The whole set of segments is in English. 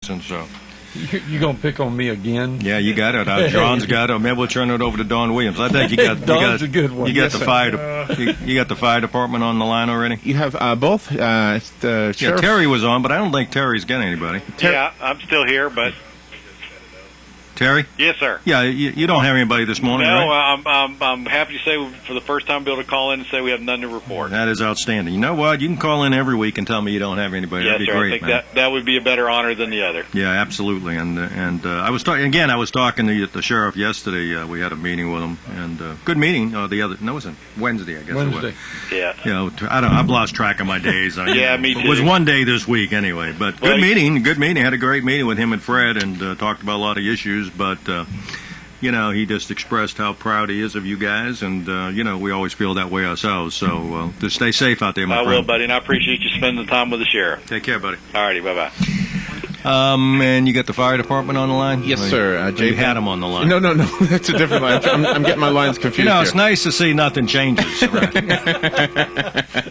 So. You gonna pick on me again? Yeah, you got it. John's got it. Maybe we'll turn it over to Don Williams. I think you got. Don's a good one. You got Yes, the fire. You got the fire department on the line already. You have both. The yeah, Terry was on, but I don't think Terry's got anybody. Yeah, I'm still here, but Terry? yes, sir. Yeah, you don't have anybody this morning, No, right? I'm happy to say for the first time be able to call in and say we have none to report. That is outstanding. You know what? You can call in every week and tell me you don't have anybody. Yes, That'd be sir. great, I think man. that would be a better honor than the other. Yeah, absolutely. And I was talking to the sheriff yesterday. We had a meeting with him, and good meeting. It was Wednesday, I guess. Wednesday. It was. Yeah. You know, I've lost track of my days. Yeah, me too. It was one day this week anyway, but good meeting. Good meeting. Had a great meeting with him and Fred, and talked about a lot of issues. But he just expressed how proud he is of you guys, and we always feel that way ourselves. So just stay safe out there, my friend. I will, buddy, and I appreciate you spending the time with the sheriff. Take care, buddy. All righty, bye bye. And you got the fire department on the line? Yes, sir. You had them on the line. No. That's a different line. I'm getting my lines confused. It's nice to see nothing changes. Right?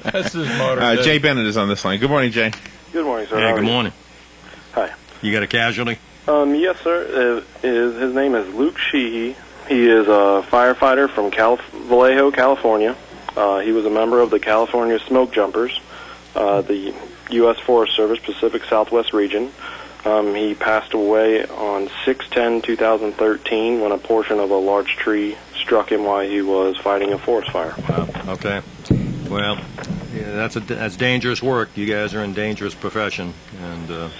That's his motto. Jay Bennett is on this line. Good morning, Jay. Good morning, sir. Yeah, good morning. Hi. You got a casualty? Yes, sir. His name is Luke Sheehy. He is a firefighter from Vallejo, California. He was a member of the California Smoke Jumpers, the U.S. Forest Service Pacific Southwest region. He passed away on 6/10/2013 when a portion of a large tree struck him while he was fighting a forest fire. Wow. Okay. Well, yeah, that's dangerous work. You guys are in dangerous profession. And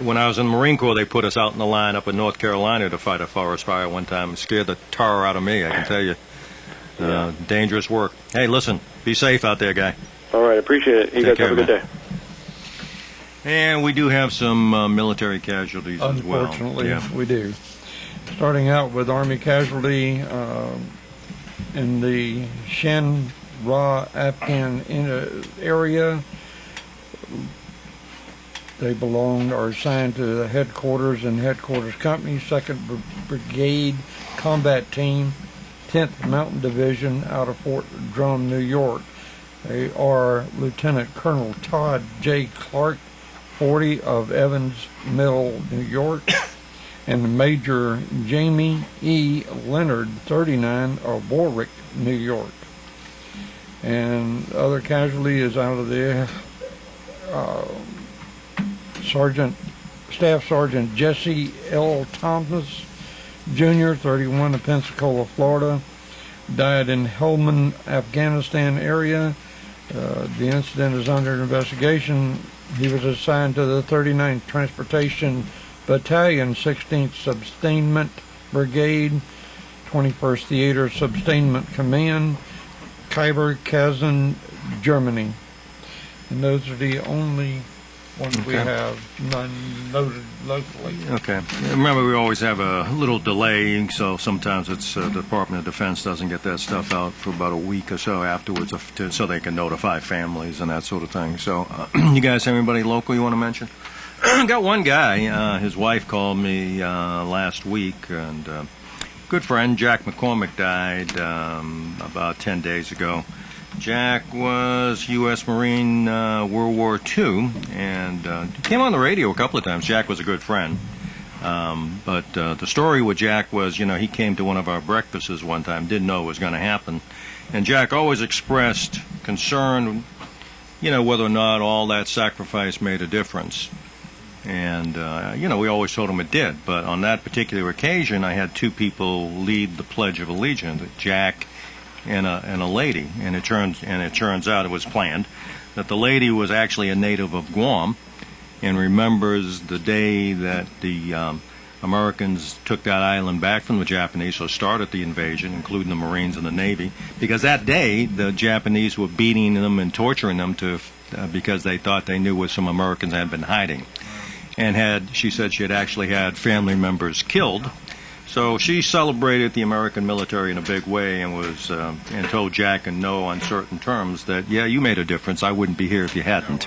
when I was in the Marine Corps, they put us out in the line up in North Carolina to fight a forest fire one time. It scared the tar out of me, I can tell you. Dangerous work. Hey, listen, be safe out there, guy. All right, appreciate it. You guys have a good day. And we do have some military casualties as well. Unfortunately, we do. Starting out with Army casualty in the Shan Ra Afghan area. They belonged or assigned to the headquarters and headquarters company, 2nd Brigade Combat Team, 10th Mountain Division out of Fort Drum, New York. They are Lieutenant Colonel Todd J. Clark, 40 of Evans Mill, New York, and Major Jamie E. Leonard, 39 of Warwick, New York. And other casualty is out of the Staff Sergeant Jesse L. Thomas, Jr., 31 of Pensacola, Florida, died in Helmand, Afghanistan area. The incident is under investigation. He was assigned to the 39th Transportation Battalion, 16th Sustainment Brigade, 21st Theater Sustainment Command, Kaiserslautern, Germany. And those are the only ones we have, none noted locally. Okay. Remember, we always have a little delay, so sometimes it's the Department of Defense doesn't get that stuff out for about a week or so afterwards, so they can notify families and that sort of thing. So, you guys have anybody local you want to mention? Got one guy. His wife called me last week, and good friend Jack McCormick died about 10 days ago. Jack was U.S. Marine World War II, and came on the radio a couple of times. Jack was a good friend. But the story with Jack was, he came to one of our breakfasts one time, didn't know it was going to happen. And Jack always expressed concern, whether or not all that sacrifice made a difference. And, we always told him it did. But on that particular occasion, I had two people lead the Pledge of Allegiance, Jack and a lady, and it turns out it was planned that the lady was actually a native of Guam and remembers the day that the Americans took that island back from the Japanese, so started the invasion, including the Marines and the Navy, because that day the Japanese were beating them and torturing them because they thought they knew where some Americans had been hiding, and she said she had actually had family members killed. So she celebrated the American military in a big way and and told Jack in no uncertain terms that, yeah, you made a difference. I wouldn't be here if you hadn't.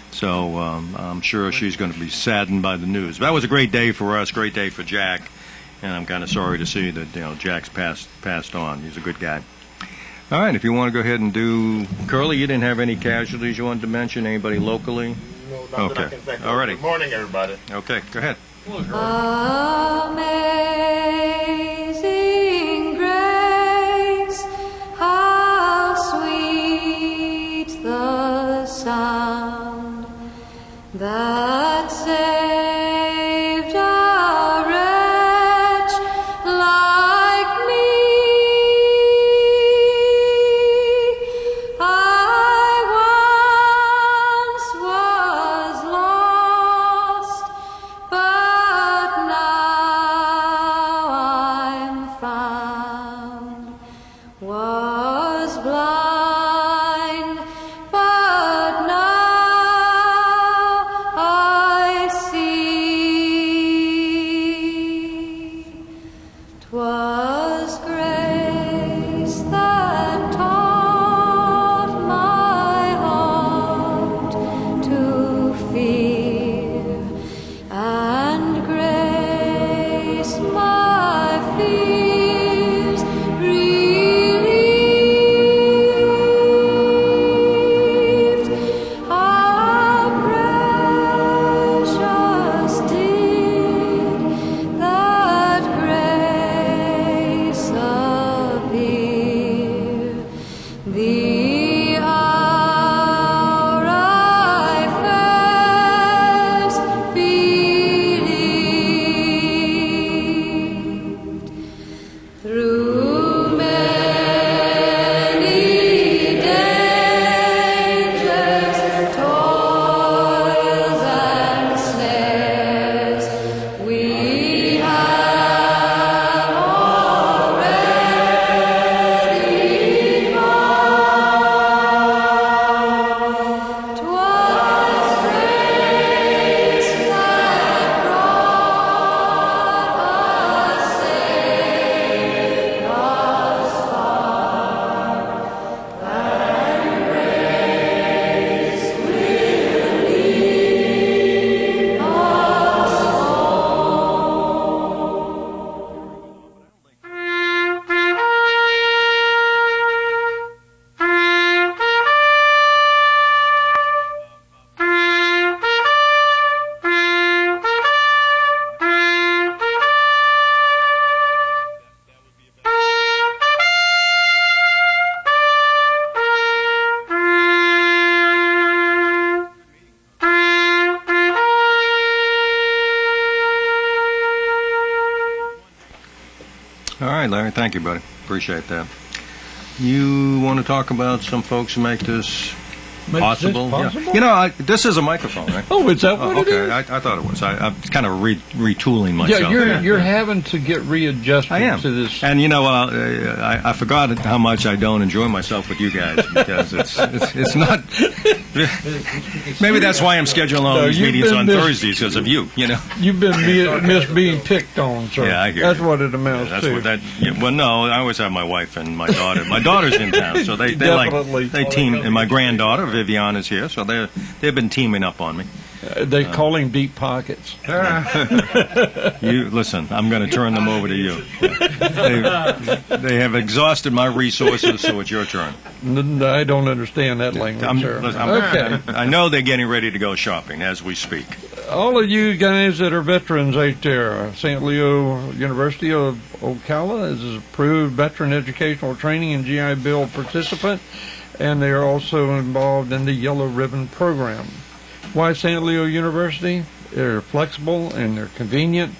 So I'm sure she's going to be saddened by the news. But that was a great day for us, great day for Jack, and I'm kind of sorry to see that Jack's passed on. He's a good guy. All right, if you want to go ahead and do Curly, you didn't have any casualties you wanted to mention? Anybody locally? No, not that I Okay. can think of. Alrighty. Good morning, everybody. Okay, go ahead. Amazing grace, how sweet the sound that saved a wretch like me. I once was lost, but now I'm found. Was blind, but now I see. 'Twas grace that taught my heart to fear, and grace my fears relieved. How precious did that grace appear, the hour I first believed. Through many dangers, toils, and snares, we have already gone. 'Twas grace that brought us safe thus far, and grace will lead us All right, Larry. Thank you, buddy. Appreciate that. You want to talk about some folks who make this Makes possible? this possible? Yeah. You know, this is a microphone, right? Oh, is that what it okay. is? I thought it was. I'm kind of retooling myself. Yeah, you're having to get readjusted I am. to this. And you know, I forgot how much I don't enjoy myself with you guys because it's not. Maybe that's why I'm scheduling all these you've meetings been on mis- Thursdays because of you. You know. You've been miss being picked on, sir. Yeah, I hear That's you. what it amounts That's to. what that. Yeah, well, no, I always have my wife and my daughter. My daughter's in town, so they Definitely. team. And my granddaughter Vivian is here, so they've been teaming up on me. They call him deep pockets. You listen. I'm going to turn them over to you. They have exhausted my resources, so it's your turn. I don't understand that language, sir. Okay. I know they're getting ready to go shopping as we speak. All of you guys that are veterans out there, St. Leo University of Ocala is an approved veteran educational training and GI Bill participant, and they are also involved in the Yellow Ribbon program. Why St. Leo University? They're flexible and they're convenient,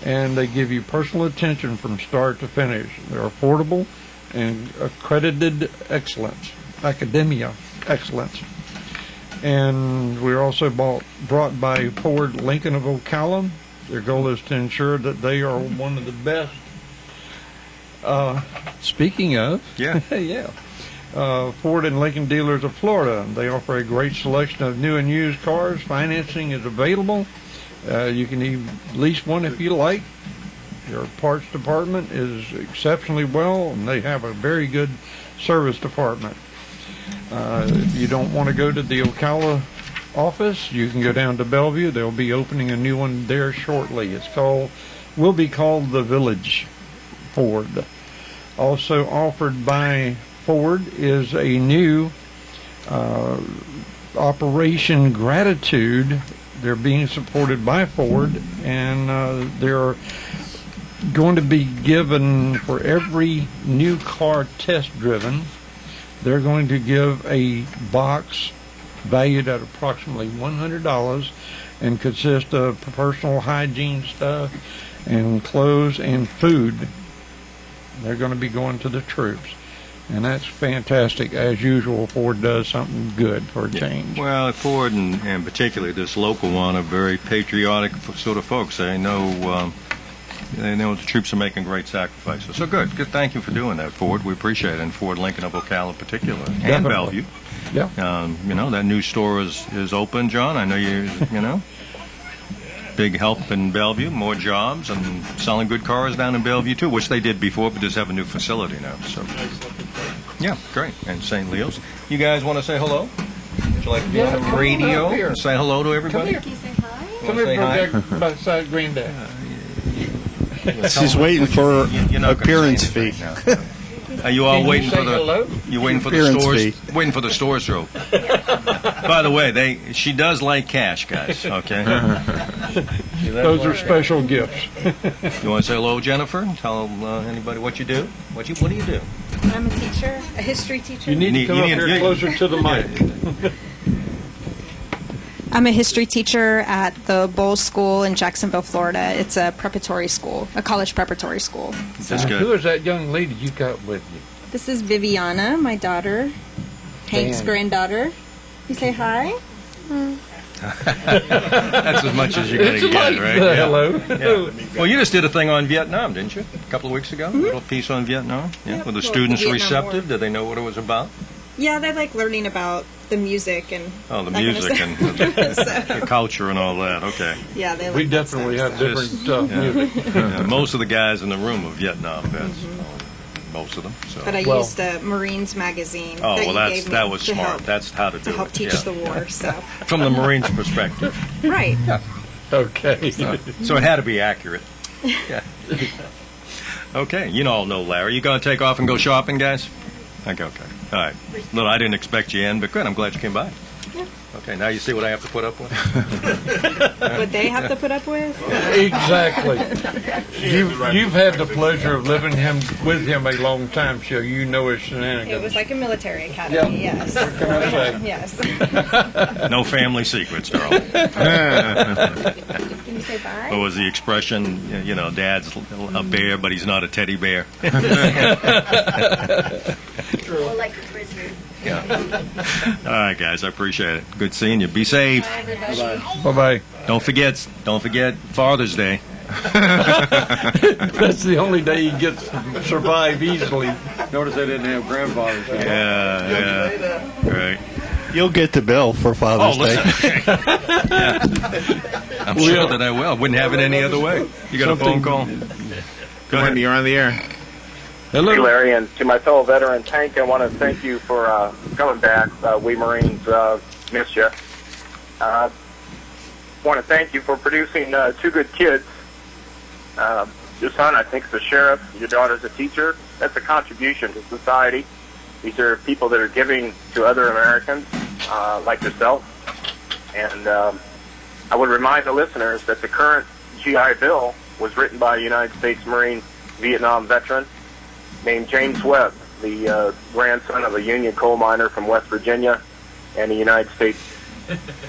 and they give you personal attention from start to finish. They're affordable and accredited excellence, academia excellence. And we're also brought by Ford Lincoln of Ocala. Their goal is to ensure that they are one of the best. Speaking of, Yeah. yeah. Ford and Lincoln dealers of Florida. They offer a great selection of new and used cars. Financing is available. You can even lease one if you like. Their parts department is exceptionally well, and they have a very good service department. If you don't want to go to the Ocala office, you can go down to Bellevue. They'll be opening a new one there shortly. Will be called the Village Ford. Also offered by Ford is a new Operation Gratitude. They're being supported by Ford, and they're going to be given for every new car test driven. They're going to give a box valued at approximately $100 and consist of personal hygiene stuff and clothes and food. They're going to be going to the troops. And that's fantastic. As usual, Ford does something good for a change. Well, Ford and particularly this local one are very patriotic sort of folks. They know the troops are making great sacrifices. So good. Thank you for doing that, Ford. We appreciate it. And Ford, Lincoln, of Ocala in particular, and Definitely. Bellevue. Yeah. That new store is open, John. I know you know. Big help in Bellevue, more jobs, and selling good cars down in Bellevue too, which they did before, but just have a new facility now. So, yeah, great. And St. Leo's. You guys want to say hello? Would you like to be on the radio and say hello to everybody? Come here. Can you say hi? Come Say hi? here, beside Granddad. She's waiting for You're not gonna appearance say fee. anything now. Are you all Can you waiting say for the? hello? You waiting for the Appearance stores? fee. Waiting for the stores to open. By the way, she does like cash, guys. Okay. Those are special gifts. You want to say hello, Jennifer? Tell anybody what you do. What do you do? I'm a teacher, a history teacher. You need to come up you here need- closer to the mic. I'm a history teacher at the Bowles School in Jacksonville, Florida. It's a preparatory school, a college preparatory school. That's Who good. is that young lady you got with you? This is Viviana, my daughter, Hank's Dan. granddaughter. You say hi? That's as much as you're going to get, right? Hello. Yeah. Well, you just did a thing on Vietnam, didn't you? A couple of weeks ago, a little piece on Vietnam. Yeah. Were the well, students Vietnam receptive? War. Did they know what it was about? Yeah, they like learning about the music and Oh, the that kind of music stuff. and So, the culture and all that. Okay. yeah, they like We that definitely stuff, have so. different Yeah. music. Yeah, most of the guys in the room are Vietnam vets. Most of them. So. But I Well- used a Marines magazine Oh, that well, you gave me that was to smart. help, That's how to do to help it. teach yeah. the war. So From the Marines' perspective. right. Okay. So it had to be accurate. Yeah. Okay, you all know Larry. You going to take off and go shopping, guys? Okay. All right. Look, I didn't expect you in, but good. I'm glad you came by. Yeah. Okay, now you see what I have to put up with? What they have to put up with. Exactly. You've had the pleasure of living with him a long time, so you know his shenanigans. It was like a military academy. Yeah. Yes. What can I say? Yes. No family secrets, Darrell. Can you say bye? What was the expression? Dad's a bear, but he's not a teddy bear. Or like a prisoner. All right, guys, I appreciate it. Good seeing you. Be safe. Bye, everybody. Bye-bye. Don't forget Father's Day. That's the only day you get to survive easily. Notice I didn't have grandfather's day. Yeah. Right. You'll get the bill for Oh, Father's Day. listen. Yeah. I'm sure that I will. I wouldn't have it any other way. You got a phone call? Go ahead. You're on the air. Hey, Hello. Larry, and to my fellow veterans, Hank, I want to thank you for coming back. We Marines missed you. Want to thank you for producing two good kids. Your son, I think, is a sheriff. Your daughter's a teacher. That's a contribution to society. These are people that are giving to other Americans, like yourself. And I would remind the listeners that the current GI Bill was written by a United States Marine Vietnam veteran named James Webb, the grandson of a Union coal miner from West Virginia, and a United States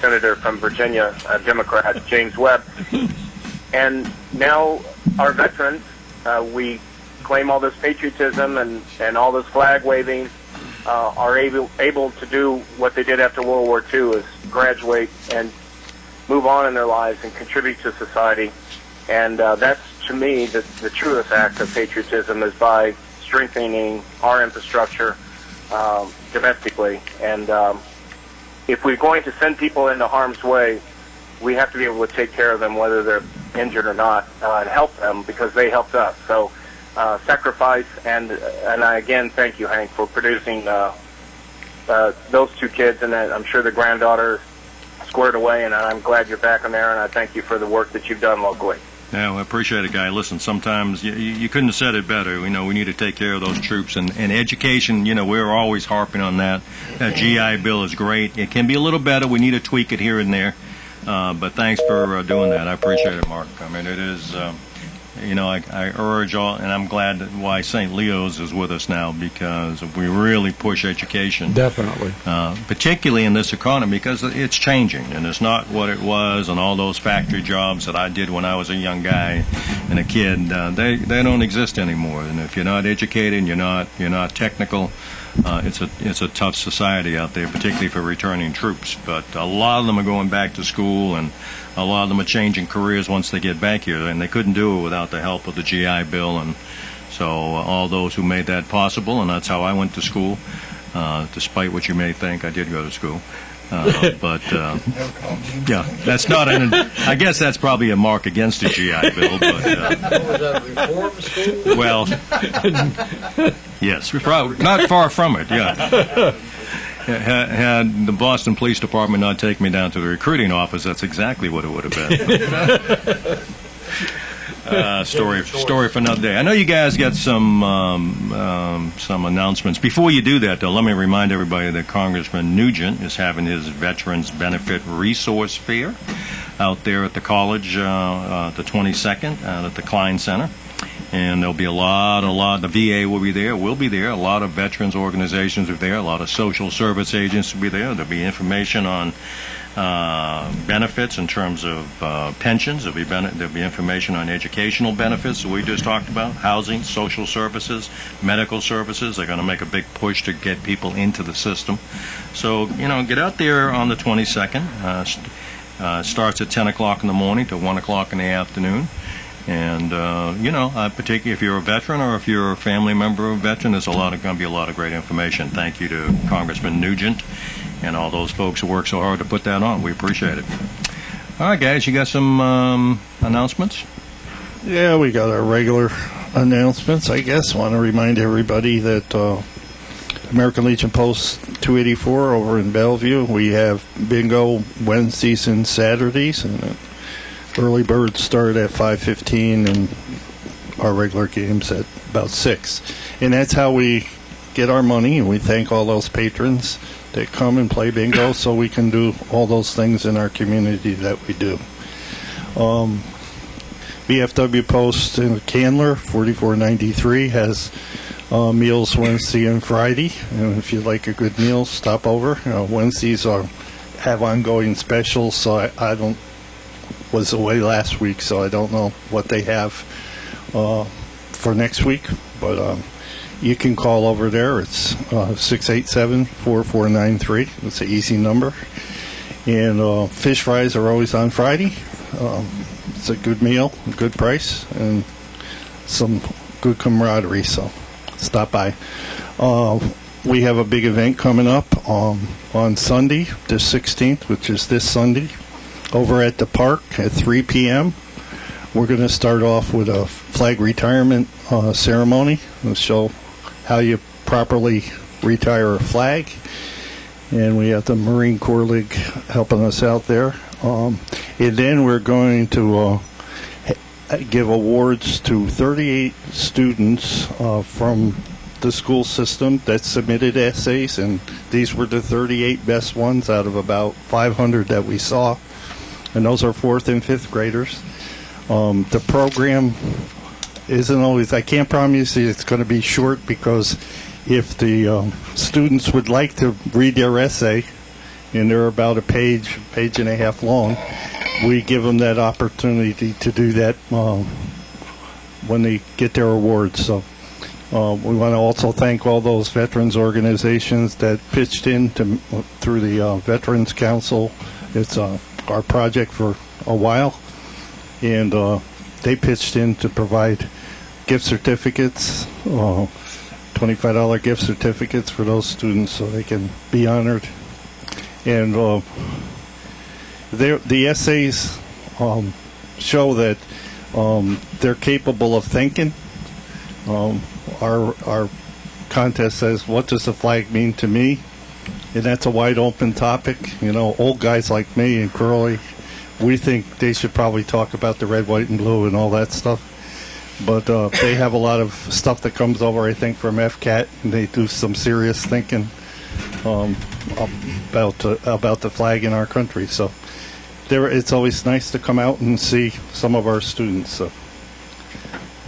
Senator from Virginia, a Democrat, James Webb. And now our veterans, we claim all this patriotism and all this flag waving, are able to do what they did after World War II, is graduate and move on in their lives and contribute to society. And that's, to me, the truest act of patriotism, is by strengthening our infrastructure domestically. And if we're going to send people into harm's way, we have to be able to take care of them, whether they're injured or not, and help them because they helped us. So sacrifice, and I again thank you, Hank, for producing those two kids, and I'm sure the granddaughter squared away, and I'm glad you're back on there, and I thank you for the work that you've done locally. Yeah, I appreciate it, Guy. Listen, sometimes you couldn't have said it better. You know, we need to take care of those troops. And education, you know, we're always harping on that. That GI Bill is great. It can be a little better. We need to tweak it here and there. But thanks for doing that. I appreciate it, Mark. I mean, it is, you know, I urge all, and I'm glad that why St. Leo's is with us now, because we really push education. Definitely. Particularly in this economy, because it's changing, and it's not what it was, and all those factory jobs that I did when I was a young guy and a kid, they don't exist anymore. And if you're not educated and you're not technical, it's a tough society out there, particularly for returning troops. But a lot of them are going back to school, and a lot of them are changing careers once they get back here, and they couldn't do it without the help of the GI Bill. And so all those who made that possible, and that's how I went to school, despite what you may think, I did go to school. But yeah, that's not I guess that's probably a mark against the GI Bill. But Was that a reform school? well, yes, probably not far from it. Yeah. Had the Boston Police Department not taken me down to the recruiting office, that's exactly what it would have been. Story for another day. I know you guys got some announcements. Before you do that, though, let me remind everybody that Congressman Nugent is having his Veterans Benefit Resource Fair out there at the college the 22nd at the Klein Center. And there'll be a lot, the VA will be there, a lot of veterans organizations are there, a lot of social service agents will be there. There'll be information on benefits in terms of pensions. There'll be information on educational benefits that we just talked about, housing, social services, medical services. They're going to make a big push to get people into the system. So, you know, get out there on the 22nd. Starts at 10 o'clock in the morning to 1 o'clock in the afternoon. And, you know, particularly if you're a veteran or if you're a family member of a veteran, there's going to be a lot of great information. Thank you to Congressman Nugent and all those folks who work so hard to put that on. We appreciate it. All right, guys, you got some announcements? Yeah, we got our regular announcements, I guess. Want to remind everybody that American Legion Post 284 over in Bellevue, we have bingo Wednesdays and Saturdays, and early birds start at 5:15 and our regular games at about 6. And that's how we get our money, and we thank all those patrons that come and play bingo so we can do all those things in our community that we do. BFW Post in Candler, 4493, has meals Wednesday and Friday. And if you'd like a good meal, stop over. Wednesdays have ongoing specials, so I was away last week, so I don't know what they have for next week, but you can call over there. It's 687-4493. It's an easy number. And fish fries are always on Friday. It's a good meal, a good price, and some good camaraderie, so stop by. We have a big event coming up on Sunday, the 16th, which is this Sunday, over at the park at 3 p.m. We're going to start off with a flag retirement ceremony to show how you properly retire a flag. And we have the Marine Corps League helping us out there. And then we're going to give awards to 38 students from the school system that submitted essays, and these were the 38 best ones out of about 500 that we saw. And those are 4th and 5th graders. The program isn't always, I can't promise you it's going to be short, because if the students would like to read their essay, and they're about a page and a half long, we give them that opportunity to do that when they get their awards. So we want to also thank all those veterans organizations that pitched in through the Veterans Council. It's our project for a while, and they pitched in to provide gift certificates, $25 gift certificates for those students so they can be honored. And the essays show that they're capable of thinking. Our contest says, what does the flag mean to me? And that's a wide open topic. You know, old guys like me and Curly, we think they should probably talk about the red, white, and blue and all that stuff. But they have a lot of stuff that comes over, I think, from FCAT, and they do some serious thinking about the flag in our country. So it's always nice to come out and see some of our students. So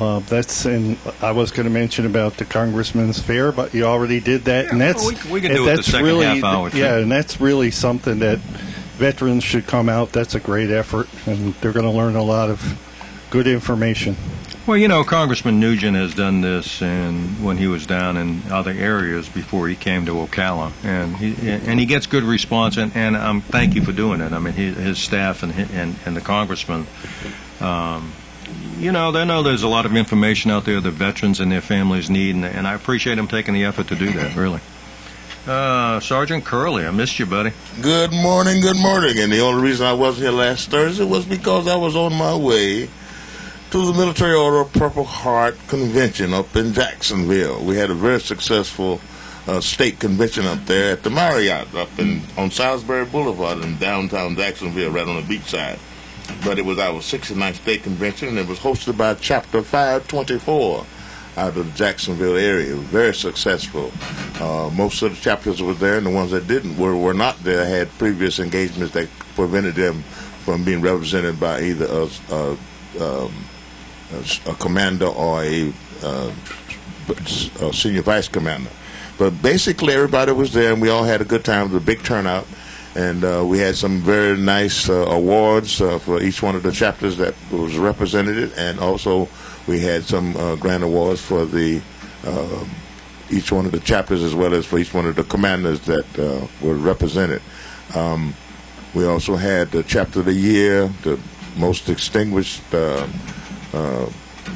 I was going to mention about the Congressman's Fair, but you already did that, Yeah, and that's we can do it the second really, half hour. Yeah, and that's really something that veterans should come out. That's a great effort, and they're going to learn a lot of good information. Well, Congressman Nugent has done this when he was down in other areas before he came to Ocala, and he gets good response. And thank you for doing it. I mean, his staff and the congressman, they know there's a lot of information out there that veterans and their families need, and I appreciate him taking the effort to do that. Really, Sergeant Curley, I missed you, buddy. Good morning. And the only reason I wasn't here last Thursday was because I was on my way to the Military Order of Purple Heart Convention up in Jacksonville. We had a very successful state convention up there at the Marriott on Salisbury Boulevard in downtown Jacksonville, right on the beach side. But it was our 69th state convention, and it was hosted by Chapter 524 out of the Jacksonville area. Very successful. Most of the chapters were there, and the ones that didn't were not there had previous engagements that prevented them from being represented by either a commander or a senior vice commander. But basically everybody was there, and we all had a good time. It was a big turnout, and we had some very nice awards for each one of the chapters that was represented, and also we had some grand awards for each one of the chapters, as well as for each one of the commanders that were represented. We also had the Chapter of the Year, the most distinguished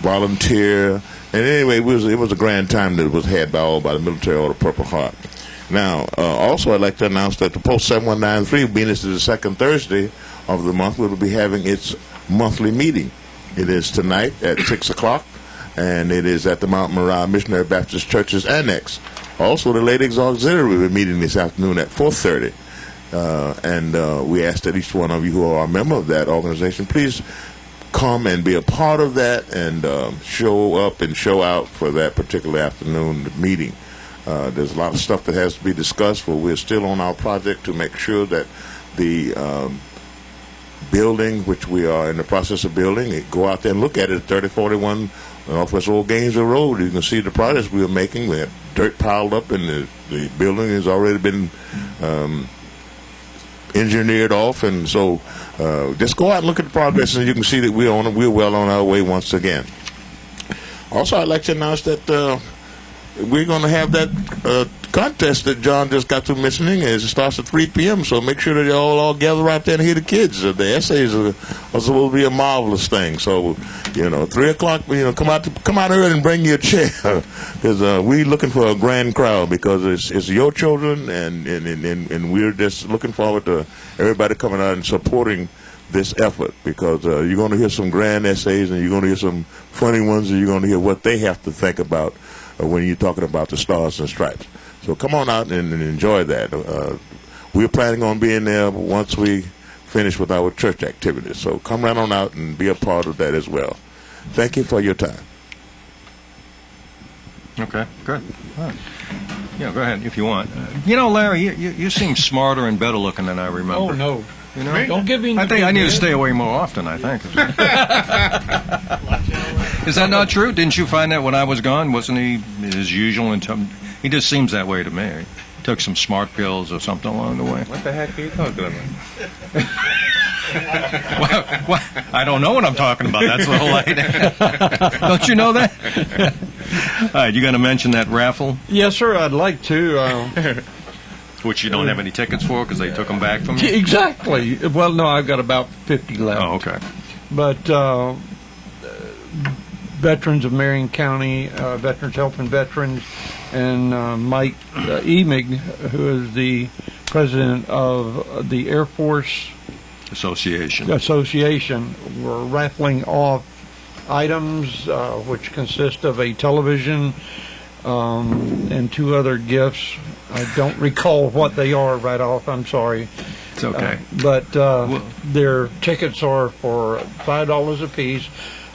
volunteer, and anyway, it was a grand time that was had by the Military Order of Purple Heart. Now, also, I'd like to announce that the Post 7193, being this is the second Thursday of the month, will be having its monthly meeting. It is tonight at 6 o'clock, and it is at the Mount Moriah Missionary Baptist Church's Annex. Also, the Ladies Auxiliary will be meeting this afternoon at 4:30. And we ask that each one of you who are a member of that organization, please come and be a part of that and show up and show out for that particular afternoon meeting. There's a lot of stuff that has to be discussed, but we're still on our project to make sure that the building, which we are in the process of building, go out there and look at it at 3041 Northwest Old Gainesville Road. You can see the progress we are making. We have dirt piled up, and the building has already been engineered off, and so just go out and look at the progress, and you can see that we're well on our way once again. Also, I'd like to announce that we're going to have that contest that John just got through mentioning. It starts at 3 p.m., so make sure that you all gather right there and hear the kids. The essays are supposed to be a marvelous thing. So, 3 o'clock, come out early and bring your chair, because we're looking for a grand crowd, because it's your children, and we're just looking forward to everybody coming out and supporting this effort, because you're going to hear some grand essays, and you're going to hear some funny ones, and you're going to hear what they have to think about when you're talking about the Stars and Stripes. So come on out and enjoy that. We're planning on being there once we finish with our church activities. So come right on out and be a part of that as well. Thank you for your time. Okay, good. All right. Yeah, go ahead if you want. Larry, you seem smarter and better looking than I remember. Oh, no. Don't give me. I think I need to stay away more often, I think. Is that not true? Didn't you find that when I was gone? Wasn't he as usual? He just seems that way to me. He took some smart pills or something along the way. What the heck are you talking about? Well, I don't know what I'm talking about. That's the whole idea. Don't you know that? All right, you going to mention that raffle? Yes, sir, I'd like to. Which you don't have any tickets for because they took them back from you? Exactly. Well, no, I've got about 50 left. Oh, okay. But Veterans of Marion County, Veterans Helping Veterans, and Mike Emig, who is the president of the Air Force Association, we're raffling off items which consist of a television and two other gifts. I don't recall what they are right off, I'm sorry. It's okay. But their tickets are for $5 a piece,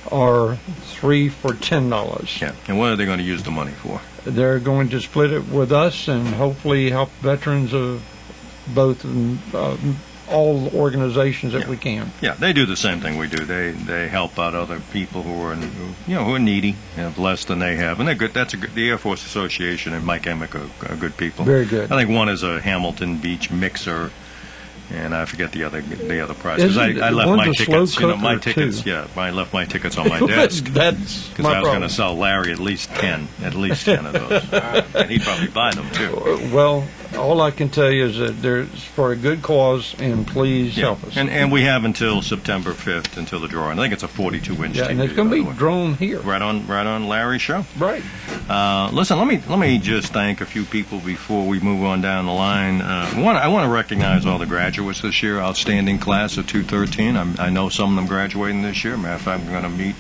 or 3 for $10. Yeah. And what are they going to use the money for? They're going to split it with us and hopefully help veterans of both all organizations that we can. Yeah, they do the same thing we do. They help out other people who are needy, have less than they have, and they're good. The Air Force Association and Mike Emick are good people. Very good. I think one is a Hamilton Beach mixer, and I forget the other prize, because I left my tickets. My tickets. Too? Yeah, I left my tickets on my desk. That's because my I was going problem. to sell Larry at least 10 of those, and he'd probably buy them too. Well, all I can tell you is that there's for a good cause, and please help us. And we have until September 5th until the drawing. I think it's a 42-inch TV. And it's going to by be the way. drawn here. Right on Larry's show. Right. Listen, let me just thank a few people before we move on down the line. I want to recognize all the graduates this year, outstanding class of 213. I know some of them graduating this year. Matter of fact, I'm going to meet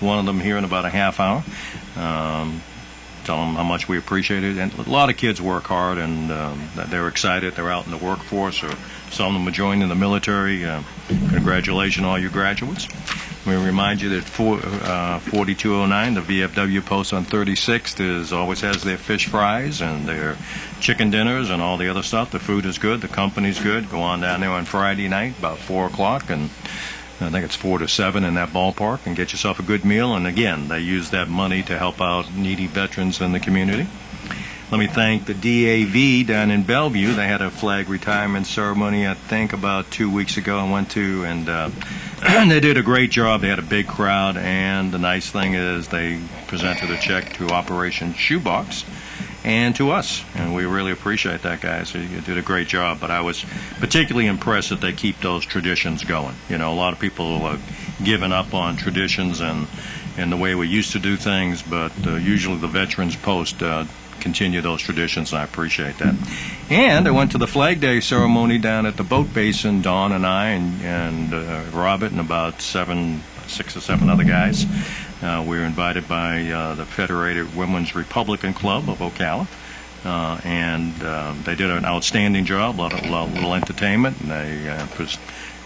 one of them here in about a half hour. Tell them how much we appreciate it. And a lot of kids work hard, and they're excited. They're out in the workforce, or some of them are joining the military. Congratulations, all you graduates. We remind you that 4209, the VFW post on 36th, always has their fish fries and their chicken dinners and all the other stuff. The food is good. The company's good. Go on down there on Friday night about 4 o'clock, and I think it's 4 to 7 in that ballpark, and get yourself a good meal. And again, they use that money to help out needy veterans in the community. Let me thank the DAV down in Bellevue. They had a flag retirement ceremony, I think, about 2 weeks ago. I went to, and they did a great job. They had a big crowd, and the nice thing is they presented a check to Operation Shoebox and to us, and we really appreciate that, guys. You did a great job, but I was particularly impressed that they keep those traditions going. A lot of people are giving up on traditions and the way we used to do things, but usually the Veterans Post continue those traditions, and I appreciate that. And I went to the Flag Day ceremony down at the boat basin. Dawn and I and Robert and about 6 or 7 other guys. We were invited by the Federated Women's Republican Club of Ocala, and they did an outstanding job. A little entertainment, and they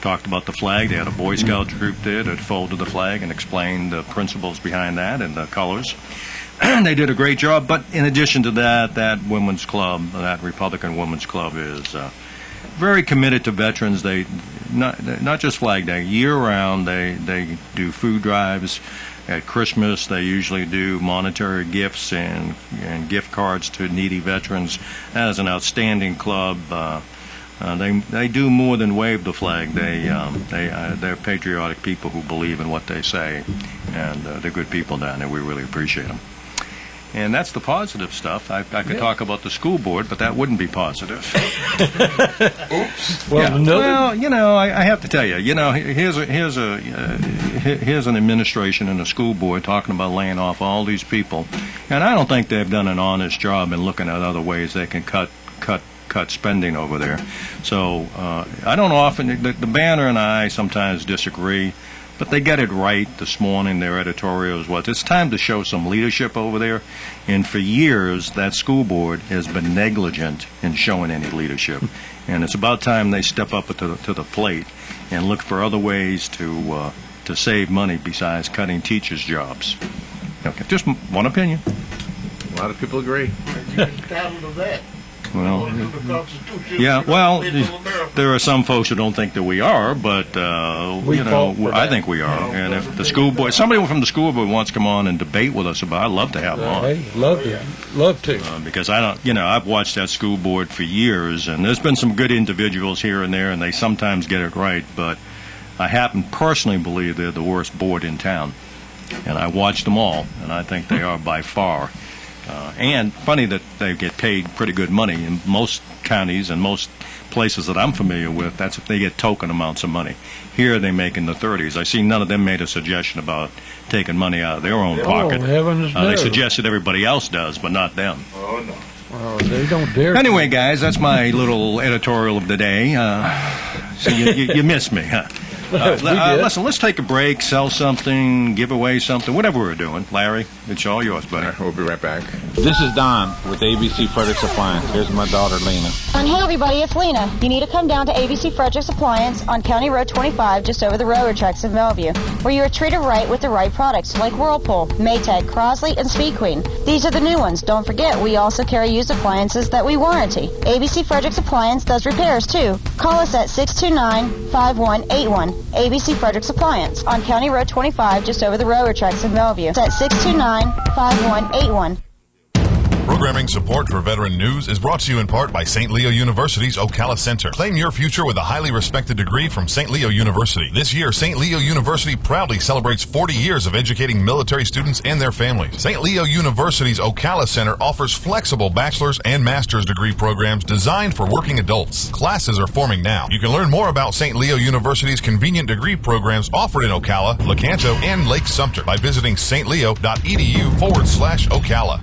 talked about the flag. They had a Boy Scout troop there that folded the flag and explained the principles behind that and the colors. They did a great job, but in addition to that women's club, that Republican Women's Club, is very committed to veterans. They not just Flag Day, year round. They do food drives. At Christmas, they usually do monetary gifts and gift cards to needy veterans. That is an outstanding club. They do more than wave the flag. They're patriotic people who believe in what they say, and they're good people down there. We really appreciate them. And that's the positive stuff. I could talk about the school board, but that wouldn't be positive. Oops. Well, I have to tell you, here's an administration and a school board talking about laying off all these people, and I don't think they've done an honest job in looking at other ways they can cut spending over there. So I don't often. The Banner and I sometimes disagree. But they get it right this morning. Their editorials was, it's time to show some leadership over there. And for years, that school board has been negligent in showing any leadership. And it's about time they step up to the plate and look for other ways to save money besides cutting teachers' jobs. Okay, just one opinion. A lot of people agree. Well, yeah. Well, there are some folks who don't think that we are, but I think we are. And if the school board, somebody from the school board wants to come on and debate with us about it, I'd love to have them on. Hey, love to. Because I've watched that school board for years, and there's been some good individuals here and there, and they sometimes get it right. But I happen personally believe they're the worst board in town, and I watched them all, and I think they are by far. And funny that they get paid pretty good money in most counties and most places that I'm familiar with. That's if they get token amounts of money. Here they make in the 30s. I see none of them made a suggestion about taking money out of their own pocket. Heavens no. They suggested everybody else does, but not them. Oh, no. Well, they don't dare. Anyway, guys, that's my little editorial of the day. So you missed me, huh? Listen, let's take a break, sell something, give away something, whatever we're doing. Larry, it's all yours, buddy. We'll be right back. This is Don with ABC Frederick's Appliance. Here's my daughter, Lena. And hey, everybody, it's Lena. You need to come down to ABC Frederick's Appliance on County Road 25, just over the railroad tracks in Bellevue, where you are treated right with the right products like Whirlpool, Maytag, Crosley, and Speed Queen. These are the new ones. Don't forget, we also carry used appliances that we warranty. ABC Frederick's Appliance does repairs, too. Call us at 629-5181. ABC Frederick's Appliance on County Road 25, just over the railroad tracks in Bellevue. It's at 629-5181. Programming support for Veteran News is brought to you in part by St. Leo University's Ocala Center. Claim your future with a highly respected degree from St. Leo University. This year, St. Leo University proudly celebrates 40 years of educating military students and their families. St. Leo University's Ocala Center offers flexible bachelor's and master's degree programs designed for working adults. Classes are forming now. You can learn more about St. Leo University's convenient degree programs offered in Ocala, Lecanto, and Lake Sumter by visiting stleo.edu/Ocala.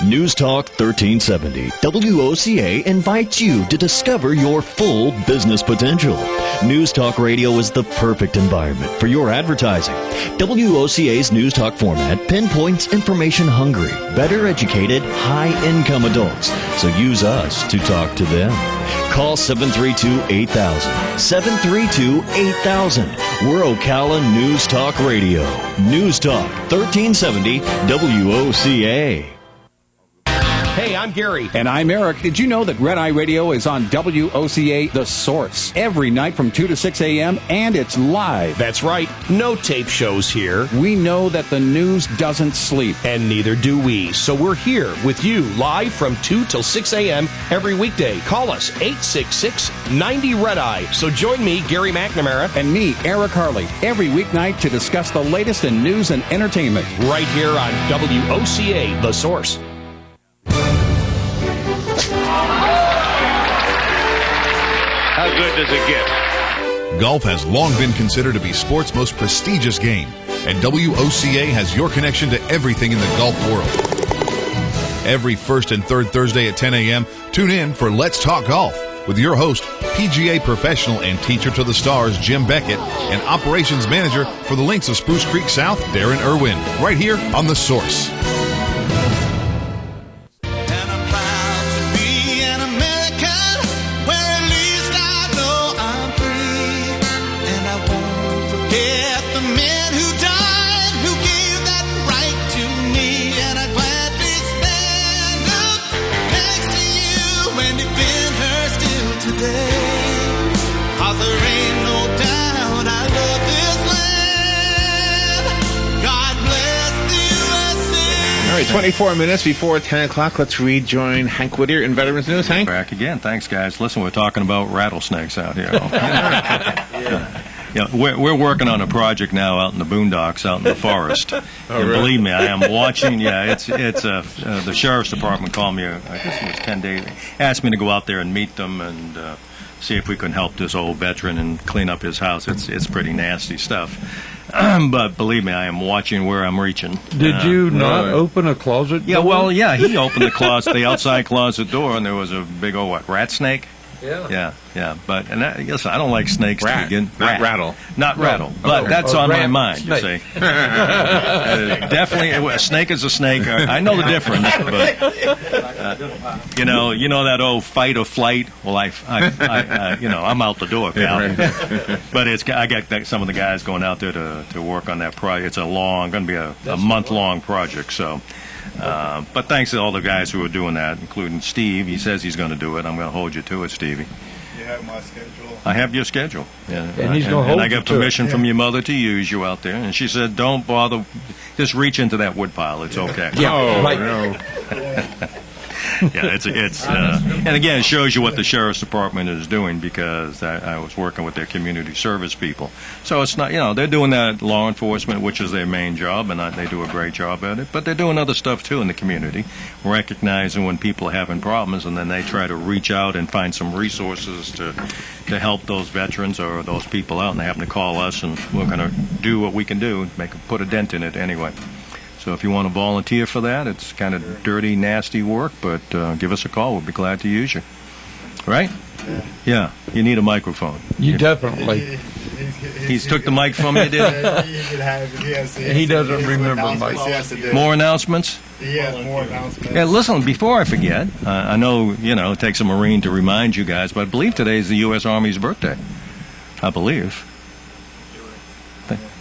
News Talk 1370. WOCA invites you to discover your full business potential. News Talk Radio is the perfect environment for your advertising. WOCA's News Talk format pinpoints information-hungry, better educated, high-income adults. So use us to talk to them. Call 732-8000. 732-8000. We're Ocala News Talk Radio. News Talk 1370 WOCA. Hey, I'm Gary. And I'm Eric. Did you know that Red Eye Radio is on WOCA The Source every night from 2 to 6 a.m. and it's live? That's right. No tape shows here. We know that the news doesn't sleep. And neither do we. So we're here with you live from 2 till 6 a.m. every weekday. Call us 866-90-RED-EYE. So join me, Gary McNamara. And me, Eric Harley, every weeknight to discuss the latest in news and entertainment. Right here on WOCA The Source. How good does it get? Golf has long been considered to be sport's most prestigious game, and WOCA has your connection to everything in the golf world. Every first and third Thursday at 10 a.m., tune in for Let's Talk Golf with your host, PGA professional and teacher to the stars, Jim Beckett, and operations manager for the links of Spruce Creek South, Darren Irwin, right here on The Source. All right, 24 minutes before 10 o'clock. Let's rejoin Hank Whittier in Veterans News. Hank? Back again. Thanks, guys. Listen, we're talking about rattlesnakes out here. Yeah, we're working on a project now out in the boondocks, out in the forest. And really? Believe me, I am watching. Yeah, it's the sheriff's department called me. I guess it was 10 days. Asked me to go out there and meet them and see if we can help this old veteran and clean up his house. It's pretty nasty stuff. But believe me, I am watching where I'm reaching. Did you not open a closet door? Yeah, well, yeah, he opened the closet, the outside closet door, and there was a big old rat snake. Yeah. Yeah. But yes, I don't like snakes to begin. Not rattle. Not rattle. But that's on my mind. You see. Definitely, a snake is a snake. I know the difference. But you know that old fight or flight. Well, I'm out the door, pal. But I got some of the guys going out there to work on that project. It's going to be a month-long project. So. But thanks to all the guys who are doing that, including Steve. He says he's going to do it. I'm going to hold you to it, Stevie. You have my schedule. I have your schedule. Yeah. And he's going to hold And I got permission to it. from your mother to use you out there. And she said, don't bother. Just reach into that wood pile. It's okay. Yeah, No. Yeah, it's and again, it shows you what the sheriff's department is doing, because I was working with their community service people. So it's not, they're doing that law enforcement, which is their main job, and they do a great job at it. But they're doing other stuff too in the community, recognizing when people are having problems, and then they try to reach out and find some resources to help those veterans or those people out, and they happen to call us, and we're going to do what we can do, put a dent in it anyway. So if you want to volunteer for that, it's kind of dirty, nasty work, but give us a call. We'll be glad to use you. Right? Yeah. You need a microphone. You definitely. He's took the mic from you, did He doesn't remember much. he? More announcements? Yeah, more announcements. Yeah, listen, before I forget, I know, it takes a Marine to remind you guys, but I believe today is the U.S. Army's birthday. I believe.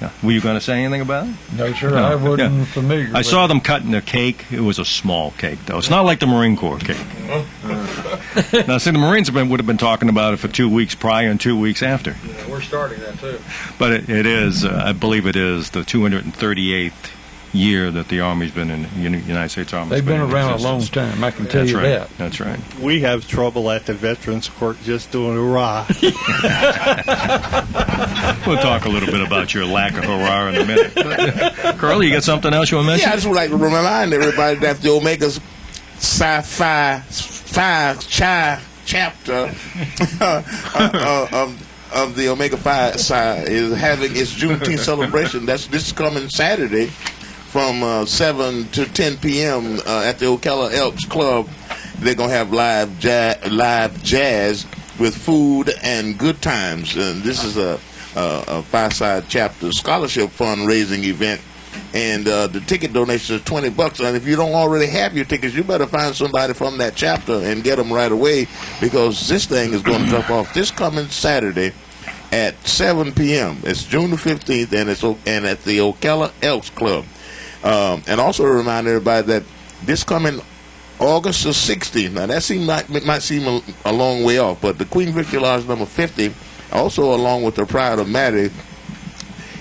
Yeah. Were you going to say anything about it? No, sir, I wasn't familiar. I saw them cutting a cake. It was a small cake, though. It's not like the Marine Corps cake. Now, see, the Marines would have been talking about it for 2 weeks prior and 2 weeks after. Yeah, we're starting that, too. But it is, I believe it is, the 238th year that the Army's been in, the United States Army. They've been around a long time, I can tell you that. That's right. We have trouble at the Veterans Court just doing hurrah. We'll talk a little bit about your lack of hurrah in a minute. Curly, you got something else you want to mention? Yeah, I just would like to remind everybody that the Omega's Sci-Fi chapter of the Omega Phi Psi is having its Juneteenth celebration. This coming Saturday from 7 to 10 p.m. At the Ocala Elks Club. They're going to have live jazz with food and good times. And this is a Phi Psi chapter scholarship fundraising event. And the ticket donation is $20. And if you don't already have your tickets, you better find somebody from that chapter and get them right away, because this thing is going to drop off this coming Saturday at 7 p.m. It's June the 15th, and at the Ocala Elks Club. And also to remind everybody that this coming August the 16th, now that might seem a long way off, but the Queen Victory Lodge number 50, also along with the Pride of Mattie,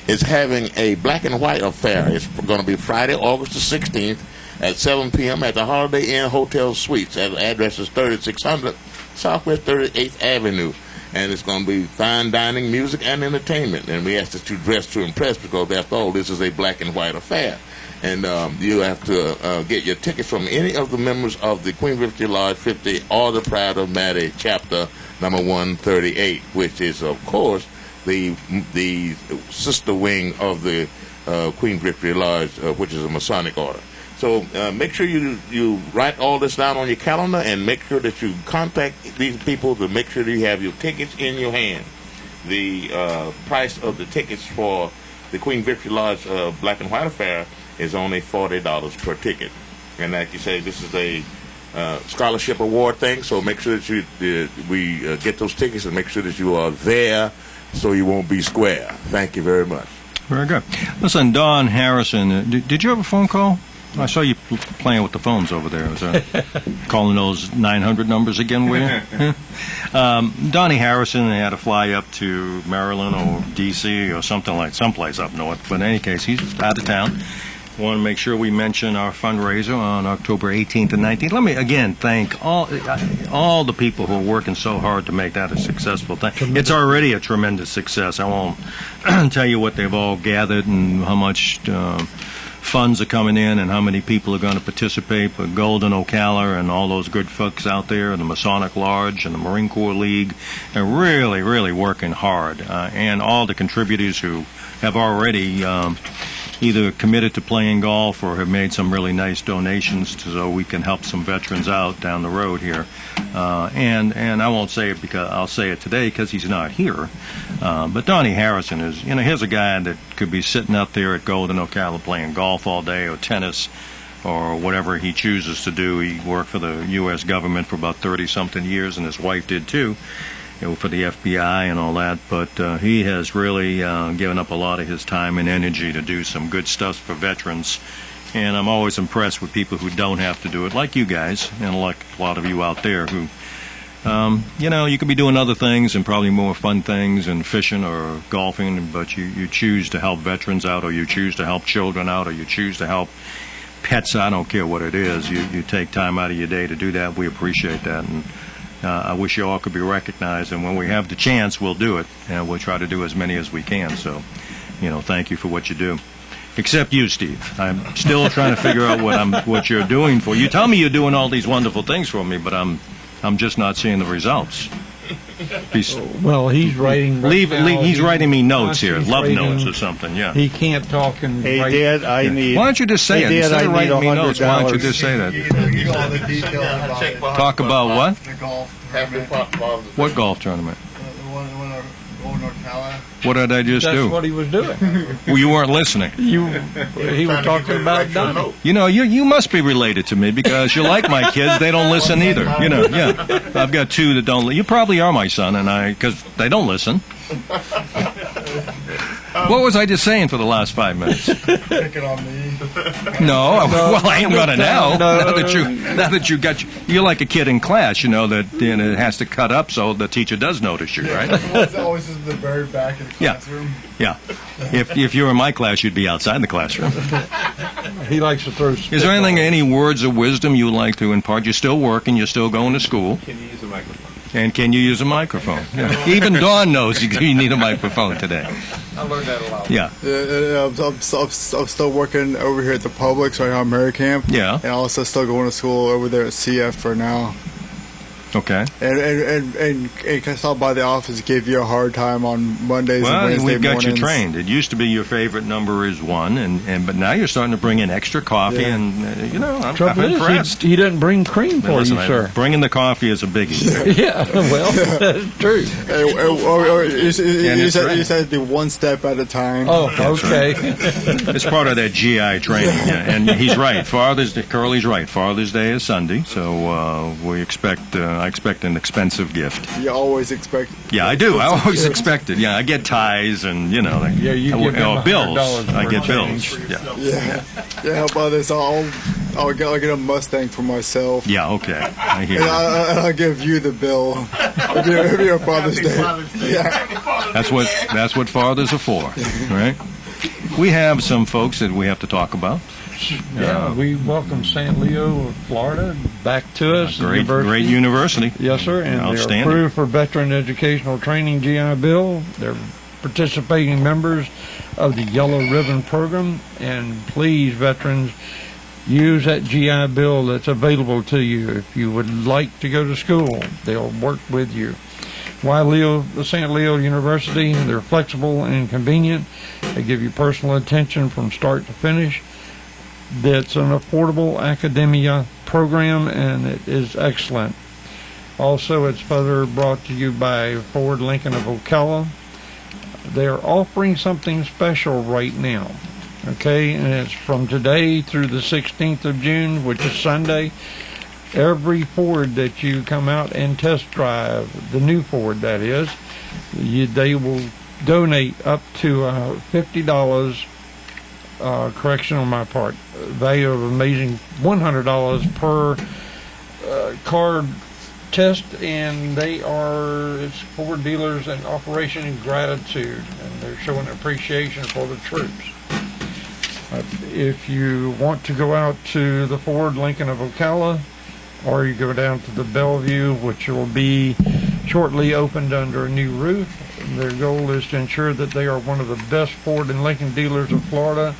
is having a black and white affair. It's going to be Friday, August the 16th at 7 p.m. at the Holiday Inn Hotel Suites. The address is 3600 Southwest 38th Avenue. And it's going to be fine dining, music, and entertainment. And we ask that you dress to impress, because after all, this is a black and white affair. And you have to get your tickets from any of the members of the Queen Victory Lodge 50 or the Pride of Mattie chapter number 138, which is, of course, the sister wing of the Queen Victory Lodge, which is a Masonic order. So make sure you write all this down on your calendar, and make sure that you contact these people to make sure that you have your tickets in your hand. The price of the tickets for the Queen Victory Lodge Black and White Affair is only $40 per ticket. And like you say, this is a scholarship award thing, so make sure that we get those tickets, and make sure that you are there so you won't be square. Thank you very much. Very good. Listen, Don Harrison, did you have a phone call? I saw you playing with the phones over there. Was calling those 900 numbers again, were you? Donnie Harrison, they had to fly up to Maryland or D.C. or someplace up north. But in any case, he's out of town. Want to make sure we mention our fundraiser on October 18th and 19th. Let me again thank all the people who are working so hard to make that a successful thing. It's already a tremendous success. I won't tell you what they've all gathered and how much funds are coming in and how many people are going to participate, but Golden Ocala and all those good folks out there, and the Masonic Lodge and the Marine Corps League, are really, really working hard. And all the contributors who have already either committed to playing golf or have made some really nice donations so we can help some veterans out down the road here. And I won't say it because I'll say it today because he's not here. But Donnie Harrison is, here's a guy that could be sitting out there at Golden Ocala playing golf all day or tennis or whatever he chooses to do. He worked for the U.S. government for about 30-something years, and his wife did too, for the FBI and all that. But he has really given up a lot of his time and energy to do some good stuff for veterans. And I'm always impressed with people who don't have to do it, like you guys, and like a lot of you out there who, you could be doing other things and probably more fun things and fishing or golfing, but you choose to help veterans out, or you choose to help children out, or you choose to help pets. I don't care what it is. You take time out of your day to do that. We appreciate that. And I wish you all could be recognized, and when we have the chance, we'll do it, and we'll try to do as many as we can. So, thank you for what you do. Except you, Steve. I'm still trying to figure out what you're doing for. You tell me you're doing all these wonderful things for me, but I'm just not seeing the results. Well, he's writing. He's writing me notes here, love notes or something. Yeah. He can't talk and Hey, write. Dad, I need. Why don't you just say it? Instead of writing me notes, why don't you $100. just say that? All the details about it. Talk about what? The golf tournament. What golf tournament? The one at Golden Ocala. What did I just do? That's what he was doing. Well, you weren't listening. He was talking about Donnie. You know, you must be related to me because you like my kids. They don't listen either. You know, yeah. I've got two that don't. You probably are my son, because they don't listen. What was I just saying for the last 5 minutes? Picking on me. No, well, I am gonna now. Now that you got, you're like a kid in class. You know that it has to cut up so the teacher does notice you, right? It's always in the very back of the classroom. Yeah. If you were in my class, you'd be outside the classroom. He likes to throw. Is there any words of wisdom you would like to impart? You're still working. You're still going to school. Can you use a microphone? And can you use a microphone? Yeah. Even Dawn knows you need a microphone today. I learned that a lot. Yeah. I'm still working over here at the Publix right now at Mary Camp. Yeah. And also still going to school over there at CF for now. Okay. And can I stop by the office, give you a hard time on Mondays and Wednesday we've got mornings. you trained. It used to be your favorite number is 1, but now you're starting to bring in extra coffee, and I'm impressed. He didn't bring cream for Listen, you, sir. Bringing the coffee is a biggie. Yeah, well, that's true. You said it'd be one step at a time. Oh, okay. It's part of that GI training, yeah. And he's right. Curly's right. Father's Day is Sunday, so we expect. I expect an expensive gift. You always expect. Yeah, I do. I always expect it. Yeah, I get ties and you give them bills. I get change. bills. Yeah. How about this? I'll get a Mustang for myself. Yeah. Okay. I hear. And I'll give you the bill. It'll be a Father's Day. Yeah. That's what fathers are for, right? We have some folks that we have to talk about. Yeah, we welcome San Leo, Florida, back to us. Great university. Yes, sir. And they're approved for Veteran Educational Training GI Bill. They're participating members of the Yellow Ribbon Program. And please, veterans, use that GI Bill that's available to you. If you would like to go to school, they'll work with you. The St. Leo University, they're flexible and convenient. They give you personal attention from start to finish. That's an affordable academia program, and it is excellent. Also, it's further brought to you by Ford Lincoln of Ocala. They're offering something special right now, okay? And it's from today through the 16th of June, which is Sunday. Every Ford that you come out and test drive, the new Ford that is, they will donate up to $50. Correction on my part. Value of amazing $100 per car test, and it's Ford dealers and Operation Gratitude, and they're showing appreciation for the troops. If you want to go out to the Ford Lincoln of Ocala, or you go down to the Bellevue, which will be shortly opened under a new roof. Their goal is to ensure that they are one of the best Ford and Lincoln dealers of Florida.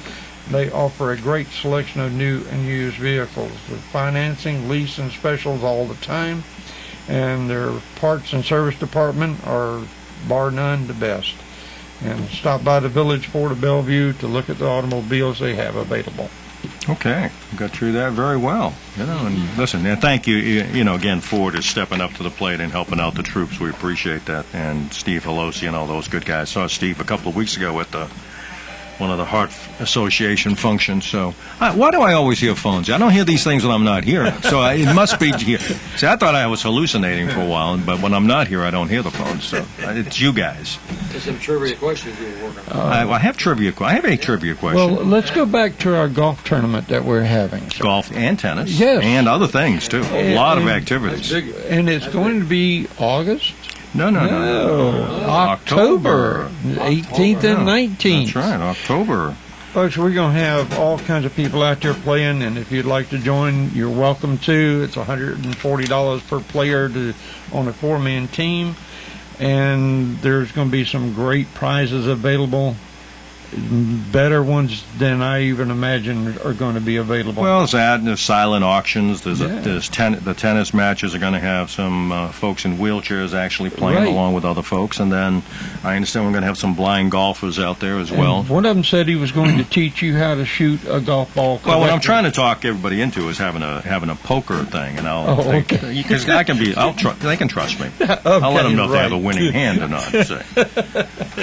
They offer a great selection of new and used vehicles with financing, lease, and specials all the time. And their parts and service department are, bar none, the best. And stop by the Village Ford of Bellevue to look at the automobiles they have available. Okay, got through that very well. And listen, and thank you. Again, Ford is stepping up to the plate and helping out the troops. We appreciate that. And Steve Helosi and all those good guys. Saw Steve a couple of weeks ago at one of the Heart Association functions. So, why do I always hear phones? I don't hear these things when I'm not here. So it must be here. See, I thought I was hallucinating for a while, but when I'm not here, I don't hear the phones. So it's you guys. There's some trivia questions you were working on. I have trivia. I have a trivia question. Well, let's go back to our golf tournament that we're having. Golf and tennis. Yes. And other things, too. A lot of activities. And it's going to be August? No. October 18th and 19th. That's right, October. Folks, we're going to have all kinds of people out there playing, and if you'd like to join, you're welcome to. It's $140 per player on a 4-man team, and there's going to be some great prizes available. better ones than I even imagined are going to be available. Well, there's that, and there's silent auctions. There's Yeah. the tennis matches are going to have some folks in wheelchairs actually playing Right. along with other folks, and then I understand we're going to have some blind golfers out there as well. And one of them said he was going to teach you how to shoot a golf ball. Well, what I'm correctly. trying to talk everybody into is having a poker thing, and I'll Oh, okay. because I can be. They can trust me. I'll let them know if they have a winning hand or not. So.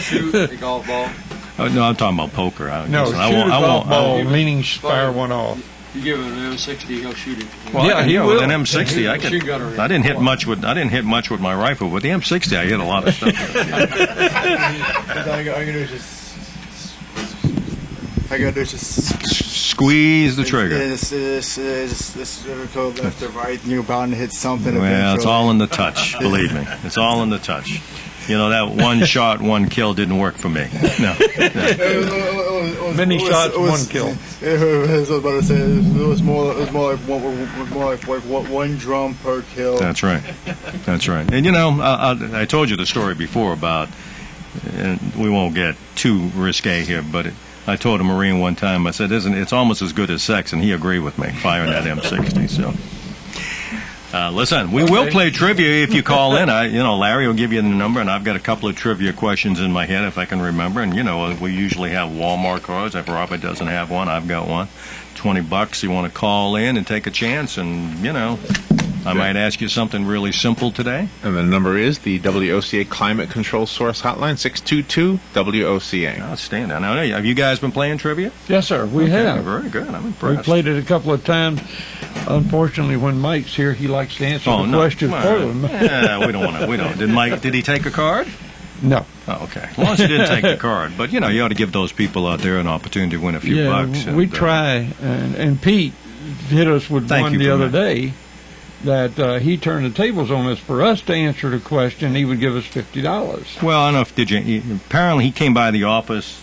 Shoot a golf ball. No, I'm talking about poker. No, Listen, shoot I won't, a I golf won't, ball, meaning fire one off. You give him an M60, he'll shoot it. Well, Yeah, he with will. an M60, I Machine gunner. could. I didn't hit much with my rifle. With the M60, I hit a lot of stuff. All you gotta do is just Squeeze the trigger. Just go left or right, and you're bound to hit something. Well, it's eventually. all in the touch. Believe me, it's all in the touch. You know, that one shot, one kill didn't work for me. No. Many shots, one kill. It was about to say it was more like one drum per kill. That's right. That's right. And you know, I told you the story before about, and we won't get too risque here, but I told a Marine one time, I said, it's almost as good as sex, and he agreed with me, firing that M60. So, listen, we will play trivia if you call in. Larry will give you the number, and I've got a couple of trivia questions in my head if I can remember. And, we usually have Walmart cards. If Robert doesn't have one, I've got one. $20. You want to call in and take a chance, and, I might ask you something really simple today. And the number is the WOCA Climate Control Source Hotline, 622-WOCA. Outstanding. Now, have you guys been playing trivia? Yes, sir. We have. Very good. I'm We impressed. played it a couple of times. Unfortunately, when Mike's here, he likes to answer the questions for them. Yeah, we don't want to. We don't. Did he take a card? No. Oh, okay. As long as he didn't take the card. But, you ought to give those people out there an opportunity to win a few bucks. We try. And Pete hit us with Thank one you the for other that. day that he turned the tables on us. For us to answer the question, he would give us $50. Well, I don't know if apparently he came by the office.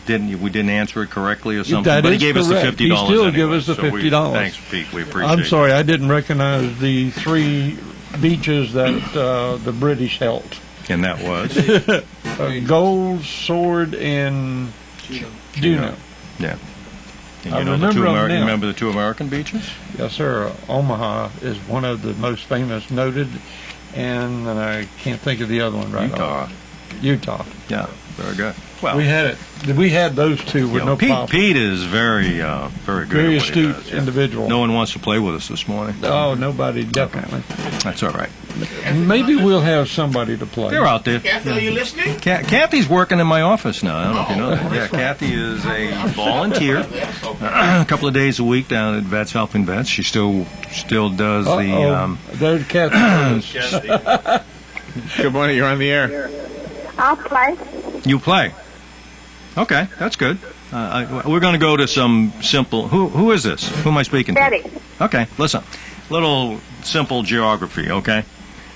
We didn't answer it correctly or something. That but he is gave us the correct. $50. He still anyway. give us the So we- $50. Thanks, Pete. We appreciate I'm it. sorry, I didn't recognize the 3 beaches that the British held. And that was? Gold, Sword, and Juneau. Yeah. And I you know remember them now. you remember the 2 American beaches? Yes, sir. Omaha is one of the most famous, noted, and I can't think of the other one right Utah. now. Utah. Yeah, very good. Well, we had those two with no problem. Pete is very good at Very what he astute does, yeah. individual. No one wants to play with us this morning. Oh, nobody, definitely. That's all right. Maybe we'll have somebody to play. They're out there. Kathy, are you listening? Kathy's working in my office now. I don't know if you know that. Yeah, Kathy is a volunteer. A couple of days a week down at Vets Helping Vets. She still does the. There's Kathy. Good morning. You're on the air. I'll play. You play. Okay, that's good. We're going to go to some simple. Who is this? Who am I speaking to? Betty. Okay, listen. Little simple geography, okay?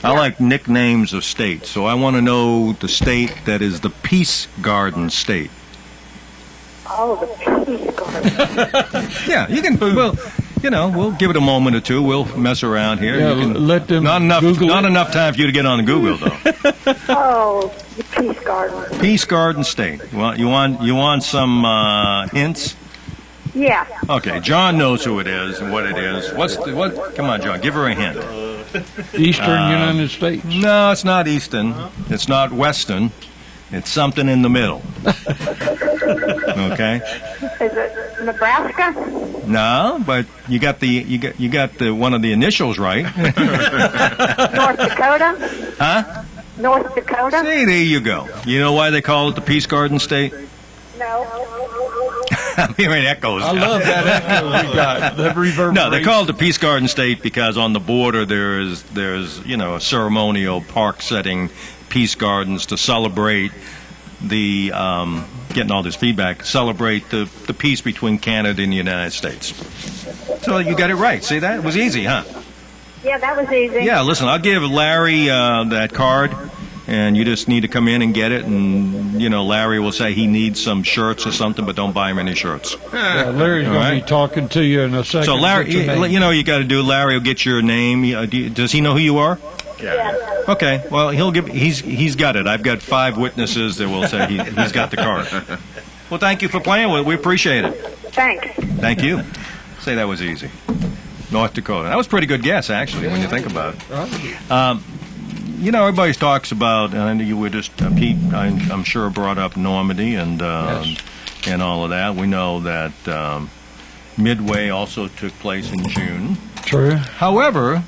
I like nicknames of states, so I want to know the state that is the Peace Garden state. Oh, the Peace Garden. Yeah, you can. Well, we'll give it a moment or two. We'll mess around here. Yeah, You can, let them not enough. Google Not it. enough time for you to get on Google though. Oh, the Peace Garden. Peace Garden state. Well, you want some hints? Yeah. Okay, John knows who it is and what it is. What? Come on, John, give her a hint. Eastern United States. No, it's not Eastern. It's not Western. It's something in the middle. Okay. Is it Nebraska? No, but you got the one of the initials right. North Dakota? Huh? North Dakota? See, there you go. You know why they call it the Peace Garden state? No. I'm hearing echoes. I love that echo we got. The reverberation. No, they call it the Peace Garden State because on the border there's a ceremonial park setting, peace gardens to celebrate the getting all this feedback, celebrate the peace between Canada and the United States. So you got it right. See that? It was easy, huh? Yeah, that was easy. Yeah, listen, I'll give Larry that card. And you just need to come in and get it, and Larry will say he needs some shirts or something, but don't buy him any shirts. Yeah, Larry's going to be talking to you in a second. So Larry, you got to do. Larry will get your name. Does he know who you are? Yeah. Okay. Well, he's got it. I've got 5 witnesses that will say he's got the card. Well, thank you for playing with it. We appreciate it. Thanks. Thank you. Say that was easy. North Dakota. That was a pretty good guess, actually, when you think about it. You know, everybody talks about, and you were just, Pete, I'm sure, brought up Normandy and all of that. We know that Midway also took place in June. True. However,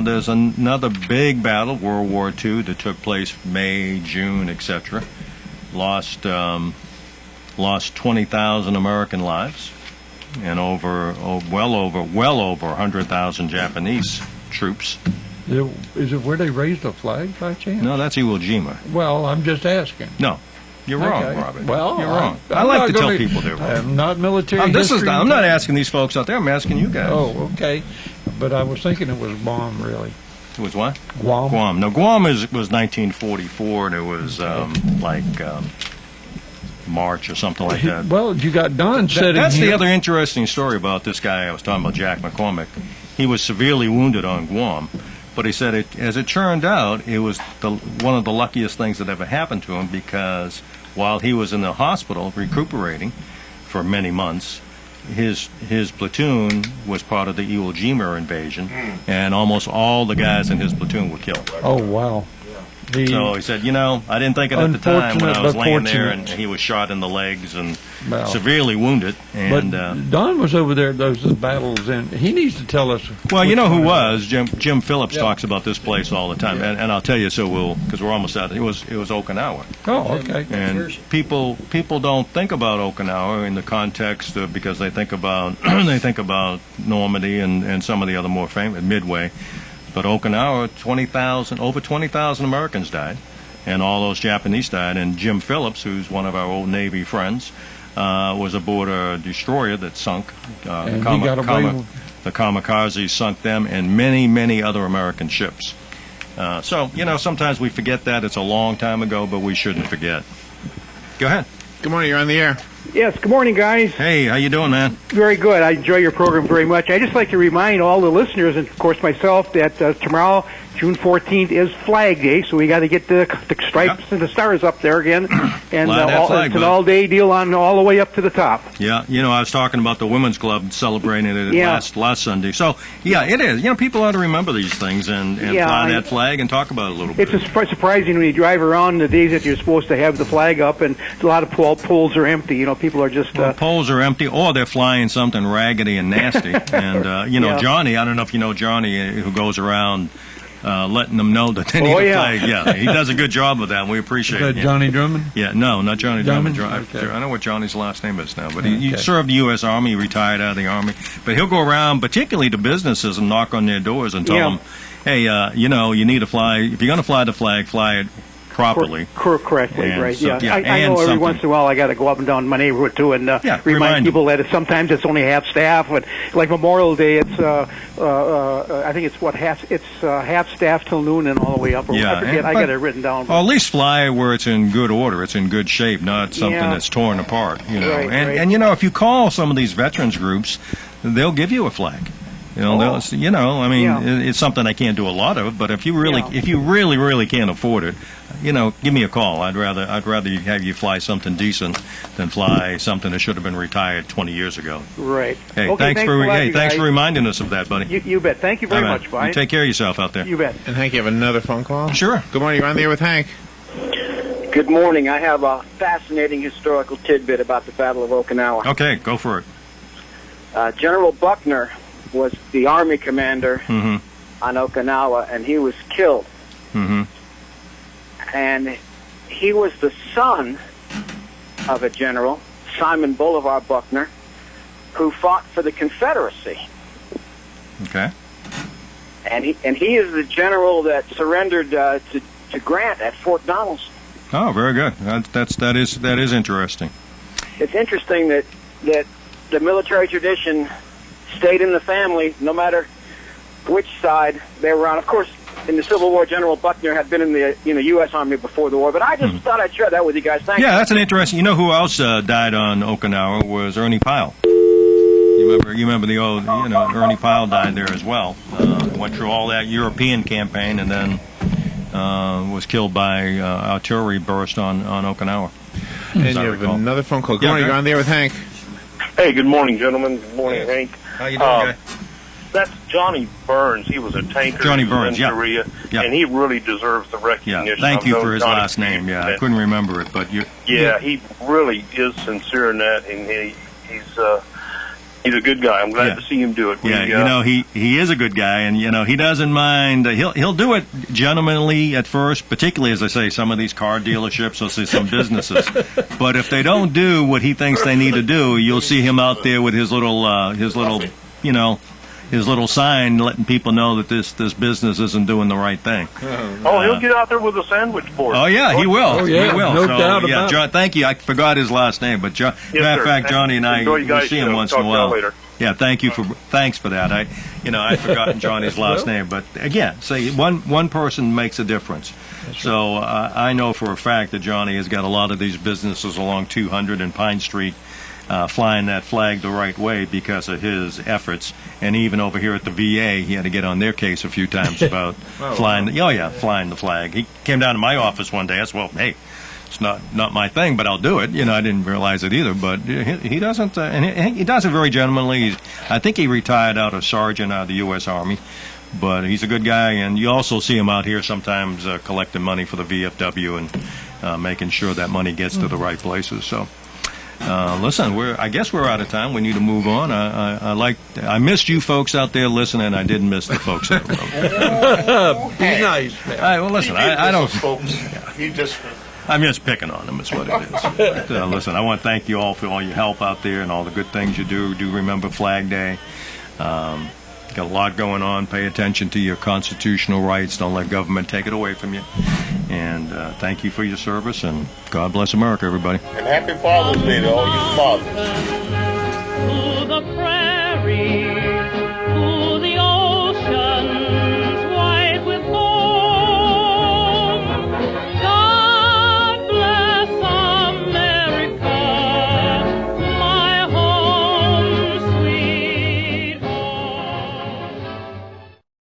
there's another big battle, World War II, that took place May, June, etc. Lost 20,000 American lives and well over 100,000 Japanese troops. Is it where they raised the flag by chance? No, that's Iwo Jima. Well, I'm just asking. No. You're wrong, Okay. Robert. Well, you're wrong. I'm I like not to tell gonna- people they're wrong. I'm not military. I'm history. not asking these folks out there. I'm asking you guys. Oh, okay. But I was thinking it was Guam, really. It was what? Guam. Guam. No, Guam was 1944, and it was March or something like that. Well, you got Don sitting That's here. the other interesting story about this guy I was talking about, Jack McCormick. He was severely wounded on Guam, but he said, as it turned out, it was one of the luckiest things that ever happened to him, because while he was in the hospital recuperating for many months, his platoon was part of the Iwo Jima invasion, and almost all the guys in his platoon were killed. Oh, wow. So he said, I didn't think it at the time when I was Unfortunate, but laying there, fortunate. and he was shot in the legs and Well, severely wounded. And But Don was over there at those battles, and he needs to tell us. well, you know who was Jim Phillips talks about this place all the time, and I'll tell you, because we're almost out. It was Okinawa. Oh, okay. And people don't think about Okinawa in the context of, because they think about Normandy and some of the other more famous Midway. But Okinawa, over 20,000 Americans died, and all those Japanese died. And Jim Phillips, who's one of our old Navy friends, was aboard a destroyer that sunk. And he got away The Kamikaze sunk them and many, many other American ships. So, sometimes we forget that. It's a long time ago, but we shouldn't forget. Go ahead. Good morning. You're on the air. Yes, good morning, guys. Hey, how you doing, man? Very good. I enjoy your program very much. I just like to remind all the listeners, and of course myself, that tomorrow, June 14th, is Flag Day, so we got to get the stripes and the stars up there again. And Fly that flag, it's an bud. all-day deal on all the way up to the top. Yeah, I was talking about the women's club celebrating it last Sunday. So, yeah, it is. People ought to remember these things and fly that flag and talk about it a little bit. It's surprising when you drive around the days that you're supposed to have the flag up, and a lot of poles are empty. People are just... Poles are empty, or they're flying something raggedy and nasty. And, Johnny, I don't know if you know Johnny, who goes around letting them know that they need a flag. Yeah, he does a good job with that, and we appreciate it. Johnny Drummond? Yeah, no, not Johnny Drummond. Okay. I know what Johnny's last name is now, but he served the U.S. Army, retired out of the Army. But he'll go around, particularly to businesses, and knock on their doors and tell them, hey, you need to fly. If you're going to fly the flag, fly it properly. Correctly, And right. so- Yeah, yeah, I know and every something. once in a while I got to go up and down my neighborhood too and remind remind them. people that sometimes it's only half staff. But like Memorial Day, it's I think it's half staff till noon and all the way up. Or Yeah, I forget. I got it written down. Or at least fly where it's in good order, it's in good shape, not something Yeah. that's torn apart. Right, and if you call some of these veterans groups, they'll give you a flag. It's something I can't do a lot of, but if you really can't afford it, give me a call. I'd rather have you fly something decent than fly something that should have been retired 20 years ago. Right. Hey, Okay, thanks a lot, you for guys. reminding us of that, buddy. You bet. Thank you very All right. much. Bye. You take care of yourself out there. You bet. And Hank, you have another phone call? Sure. Good morning. You're on the air with Hank. Good morning. I have a fascinating historical tidbit about the Battle of Okinawa. Okay, go for it. General Buckner was the Army commander Mm-hmm. on Okinawa, and he was killed. Mm-hmm. And he was the son of a general, Simon Bolivar Buckner, who fought for the Confederacy. Okay. And he is the general that surrendered to Grant at Fort Donelson. Oh, very good. That is interesting. It's interesting that the military tradition stayed in the family, no matter which side they were on. Of course, in the Civil War, General Buckner had been in the U.S. Army before the war. But I just thought I'd share that with you guys. Thank you. Yeah, that's an interesting. You know who else died on Okinawa was Ernie Pyle. You remember the old, Ernie Pyle died there as well. Went through all that European campaign and then was killed by artillery burst on Okinawa. And as I you have recall. another phone call. Good Yeah, morning. go You're on there with Hank. Hey, good morning, gentlemen. Good morning, Hank. How you doing, guy? That's Johnny Burns. He was a tanker. Johnny He was Burns, in yeah. Korea, Yeah. and he really deserves the Yeah, recognition. thank I've you known for his Johnny last name. Yeah, I couldn't remember it, but you. Yeah, he really is sincere in that, and he's a good guy. I'm glad to see him do it. Yeah, he is a good guy, and he doesn't mind. He'll do it gentlemanly at first, particularly as I say, some of these car dealerships or say some businesses. But if they don't do what he thinks they need to do, you'll see him out there with his little sign letting people know that this business isn't doing the right thing. He'll get out there with a sandwich board. Oh yeah, he will. Oh, yeah, he will. no So, doubt yeah, about it. John, thank you. I forgot his last name, but matter of sir. fact, Johnny and I Enjoy you we guys' see him show. once Talk in a to y'all while. later. Yeah, thanks for that. I'd forgotten Johnny's last name, but again, say one person makes a difference. So I know for a fact that Johnny has got a lot of these businesses along 200 and Pine Street flying that flag the right way because of his efforts. And even over here at the VA, he had to get on their case a few times about flying the flag. He came down to my office one day. I said, well, hey, it's not my thing, but I'll do it. I didn't realize it either, but he doesn't, and he does it very gentlemanly. I think he retired out of sergeant out of the U.S. Army, but he's a good guy, and you also see him out here sometimes collecting money for the VFW and making sure that money gets to the right places. So. Listen, I guess we're out of time. We need to move on. I missed you folks out there listening. I didn't miss the folks at the road. Be nice. All right, well, listen, I don't. He just. I'm just picking on them, is what it is. But, listen, I want to thank you all for all your help out there and all the good things you do. Do remember Flag Day. Got a lot going on. Pay attention to your constitutional rights. Don't let government take it away from you. And thank you for your service, and God bless America, everybody. And happy Father's Day to all you fathers. To the prairie.